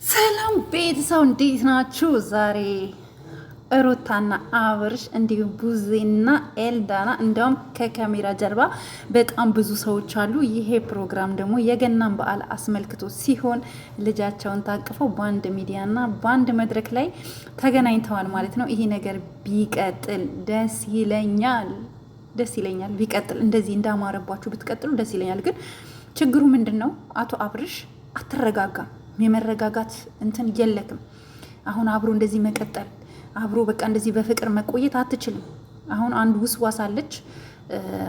ሰላም ቤተሰብ እንዴት ናችሁ? ዛሬ ሩታና አብርሽ እንዲሁም ቡዜና ኤልዳና እንዲያውም ከካሜራ ጀርባ በጣም ብዙ ሰዎች አሉ። ይሄ ፕሮግራም ደግሞ የገናን በዓል አስመልክቶ ሲሆን ልጃቸውን ታቅፈው በአንድ ሚዲያና በአንድ መድረክ ላይ ተገናኝተዋል ማለት ነው። ይሄ ነገር ቢቀጥል ደስ ይለኛል። ቢቀጥል እንደዚህ እንዳማረባችሁ ብትቀጥሉ ደስ ይለኛል። ግን ችግሩ ምንድን ነው? አቶ አብርሽ አትረጋጋም። የመረጋጋት እንትን የለክም። አሁን አብሮ እንደዚህ መቀጠል አብሮ በቃ እንደዚህ በፍቅር መቆየት አትችልም። አሁን አንድ ውስዋስ አለች፣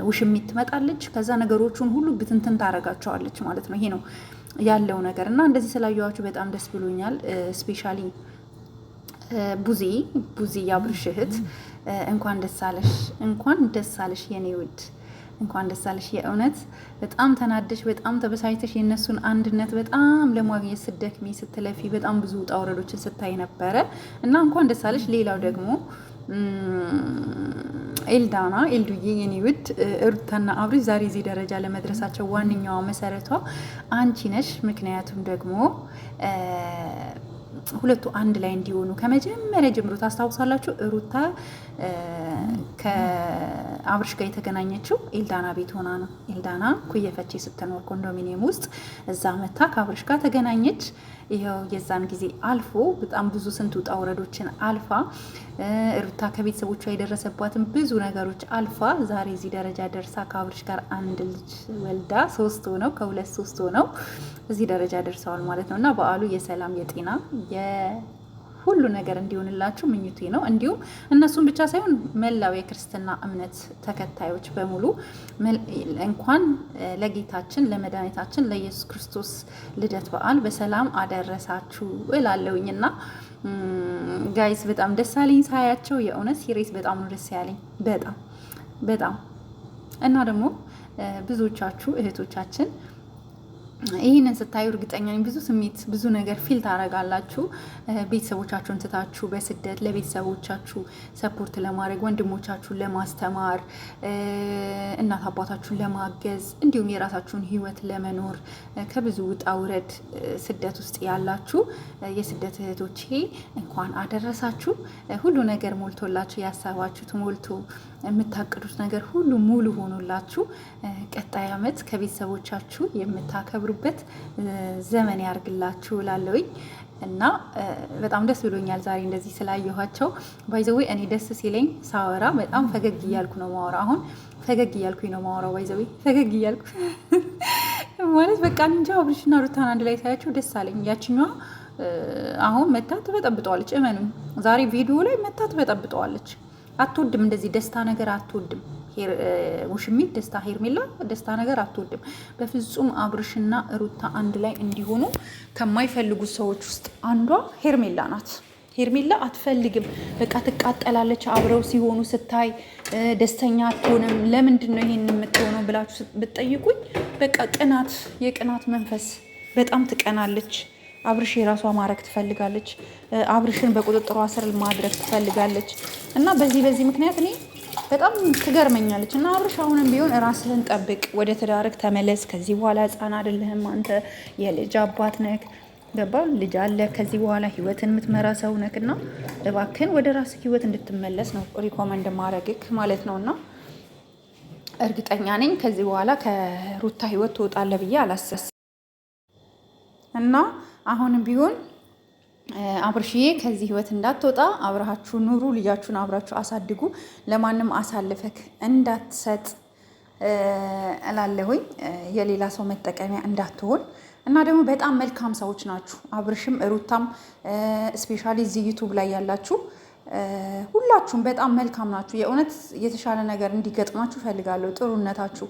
ውሽሚት ትመጣለች። ከዛ ነገሮቹን ሁሉ ብትንትን ታረጋቸዋለች ማለት ነው። ይሄ ነው ያለው ነገር እና እንደዚህ ስላየኋችሁ በጣም ደስ ብሎኛል። ስፔሻሊ ቡዜ የአብርሽ እህት እንኳን ደስ አለሽ የኔ ውድ፣ እንኳን ደስ አለሽ። የእውነት በጣም ተናደሽ በጣም ተበሳጭተሽ የእነሱን አንድነት በጣም ለማግኘት ስትደክሚ ስትለፊ በጣም ብዙ ውጣ ውረዶችን ስታይ ነበረ እና እንኳን ደስ አለሽ። ሌላው ደግሞ ኤልዱዬ የኔ ውድ፣ ሩታና አብርሽ ዛሬ እዚህ ደረጃ ለመድረሳቸው ዋነኛዋ መሰረቷ አንቺ ነሽ። ምክንያቱም ደግሞ ሁለቱ አንድ ላይ እንዲሆኑ ከመጀመሪያ ጀምሮ ታስታውሳላችሁ። ሩታ ከአብርሽ ጋር የተገናኘችው ኤልዳና ቤት ሆና ነው። ኤልዳና ኩየፈቼ ስትኖር ኮንዶሚኒየም ውስጥ እዛ መታ ከአብርሽ ጋር ተገናኘች። ይኸው የዛን ጊዜ አልፎ በጣም ብዙ ስንት ውጣ ውረዶችን አልፋ ሩታ ከቤተሰቦቿ የደረሰባትን ብዙ ነገሮች አልፋ ዛሬ እዚህ ደረጃ ደርሳ ከአብርሽ ጋር አንድ ልጅ ወልዳ ከሁለት ሶስት ሆነው እዚህ ደረጃ ደርሰዋል ማለት ነው እና በዓሉ የሰላም የጤና ሁሉ ነገር እንዲሆንላችሁ ምኞቴ ነው። እንዲሁም እነሱን ብቻ ሳይሆን መላው የክርስትና እምነት ተከታዮች በሙሉ እንኳን ለጌታችን ለመድኃኒታችን ለኢየሱስ ክርስቶስ ልደት በዓል በሰላም አደረሳችሁ እላለሁኝ እና ጋይስ በጣም ደስ አለኝ ሳያቸው። የእውነት ሲሪየስ በጣም ነው ደስ ያለኝ በጣም እና ደግሞ ብዙዎቻችሁ እህቶቻችን ይህንን ስታዩ እርግጠኛ ነኝ ብዙ ስሜት ብዙ ነገር ፊል ታደርጋላችሁ። ቤተሰቦቻችሁን ትታችሁ በስደት ለቤተሰቦቻችሁ ሰፖርት ለማድረግ ወንድሞቻችሁን ለማስተማር እናት አባታችሁን ለማገዝ እንዲሁም የራሳችሁን ሕይወት ለመኖር ከብዙ ውጣ ውረድ ስደት ውስጥ ያላችሁ የስደት እህቶቼ እንኳን አደረሳችሁ። ሁሉ ነገር ሞልቶላችሁ ያሰባችሁት ሞልቶ የምታቅዱት ነገር ሁሉ ሙሉ ሆኖላችሁ ቀጣይ ዓመት ከቤተሰቦቻችሁ የምታከብሩበት ዘመን ያርግላችሁ እላለሁኝ እና በጣም ደስ ብሎኛል ዛሬ እንደዚህ ስላየኋቸው። ባይዘዌ እኔ ደስ ሲለኝ ሳወራ በጣም ፈገግ እያልኩ ነው ማወራ። አሁን ፈገግ እያልኩኝ ነው ማወራው። ባይዘዌ ፈገግ እያልኩ ማለት በቃ እንጃ። አብርሽና ሩታን አንድ ላይ ሳያቸው ደስ አለኝ። ያችኛዋ አሁን መታ ትበጠብጠዋለች። እመኑኝ ዛሬ ቪዲዮ ላይ መታ ትበጠብጠዋለች። አትወድም እንደዚህ ደስታ ነገር አትወድም። ውሽሚት ደስታ ሄርሜላ ደስታ ነገር አትወድም በፍጹም። አብርሽና ሩታ አንድ ላይ እንዲሆኑ ከማይፈልጉ ሰዎች ውስጥ አንዷ ሄርሜላ ናት። ሄርሜላ አትፈልግም። በቃ ትቃጠላለች። አብረው ሲሆኑ ስታይ ደስተኛ አትሆንም። ለምንድን ነው ይሄን የምትሆነው ብላችሁ ብትጠይቁኝ በቃ የቅናት መንፈስ በጣም ትቀናለች። አብርሽ የራሷ ማድረግ ትፈልጋለች። አብርሽን በቁጥጥሯ ስር ማድረግ ትፈልጋለች እና በዚህ ምክንያት እኔ በጣም ትገርመኛለች። እና አብርሽ አሁንም ቢሆን ራስህን ጠብቅ፣ ወደ ትዳርክ ተመለስ። ከዚህ በኋላ ሕፃን አይደለህም አንተ፣ የልጅ አባት ነክ ገባ፣ ልጅ አለ። ከዚህ በኋላ ህይወትን የምትመራ ሰው ነክ እና እባክህን ወደ ራስህ ህይወት እንድትመለስ ነው ሪኮመንድ ማድረግክ ማለት ነው። እና እርግጠኛ ነኝ ከዚህ በኋላ ከሩታ ህይወት ትወጣለህ ብዬ አላሰብም እና አሁንም ቢሆን አብርሽዬ ከዚህ ህይወት እንዳትወጣ አብራችሁ ኑሩ። ልጃችሁን አብራችሁ አሳድጉ። ለማንም አሳልፈክ እንዳትሰጥ እላለሁኝ። የሌላ ሰው መጠቀሚያ እንዳትሆን እና ደግሞ በጣም መልካም ሰዎች ናችሁ። አብርሽም ሩታም ስፔሻሊ እዚህ ዩቱብ ላይ ያላችሁ ሁላችሁም በጣም መልካም ናችሁ። የእውነት የተሻለ ነገር እንዲገጥማችሁ እፈልጋለሁ። ጥሩነታችሁ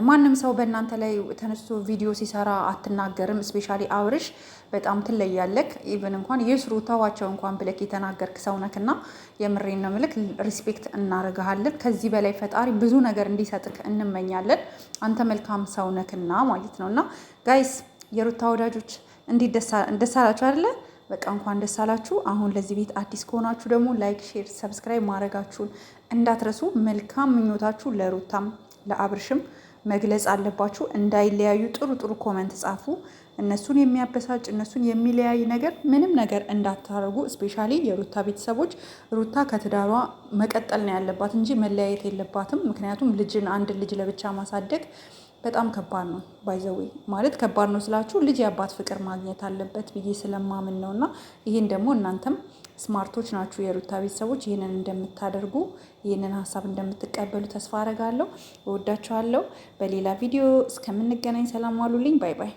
ማንም ሰው በእናንተ ላይ ተነስቶ ቪዲዮ ሲሰራ አትናገርም። ስፔሻሊ አብርሽ በጣም ትለያለክ። ኢቨን እንኳን የስሩ ተዋቸው እንኳን ብለክ የተናገርክ ሰው ነክና የምሬን ነው ምልክ ሪስፔክት እናደርግሃለን። ከዚህ በላይ ፈጣሪ ብዙ ነገር እንዲሰጥክ እንመኛለን። አንተ መልካም ሰው ነክና ማለት ነው። እና ጋይስ የሩታ ወዳጆች እንዴት ደስ አላችሁ አይደለ? በቃ እንኳን ደስ አላችሁ። አሁን ለዚህ ቤት አዲስ ከሆናችሁ ደግሞ ላይክ፣ ሼር፣ ሰብስክራይብ ማድረጋችሁን እንዳትረሱ። መልካም ምኞታችሁ ለሩታም ለአብርሽም መግለጽ አለባችሁ። እንዳይለያዩ ጥሩ ኮመንት ጻፉ። እነሱን የሚያበሳጭ እነሱን የሚለያይ ነገር ምንም ነገር እንዳታደርጉ። እስፔሻሊ የሩታ ቤተሰቦች ሩታ ከትዳሯ መቀጠል ነው ያለባት እንጂ መለያየት የለባትም። ምክንያቱም አንድ ልጅ ለብቻ ማሳደግ በጣም ከባድ ነው። ባይዘዌ ማለት ከባድ ነው ስላችሁ ልጅ የአባት ፍቅር ማግኘት አለበት ብዬ ስለማምን ነው። እና ይህን ደግሞ እናንተም ስማርቶች ናችሁ የሩታ ቤተሰቦች፣ ይህንን እንደምታደርጉ ይህንን ሀሳብ እንደምትቀበሉ ተስፋ አረጋለሁ። እወዳችኋለሁ። በሌላ ቪዲዮ እስከምንገናኝ ሰላም ዋሉልኝ። ባይ ባይ።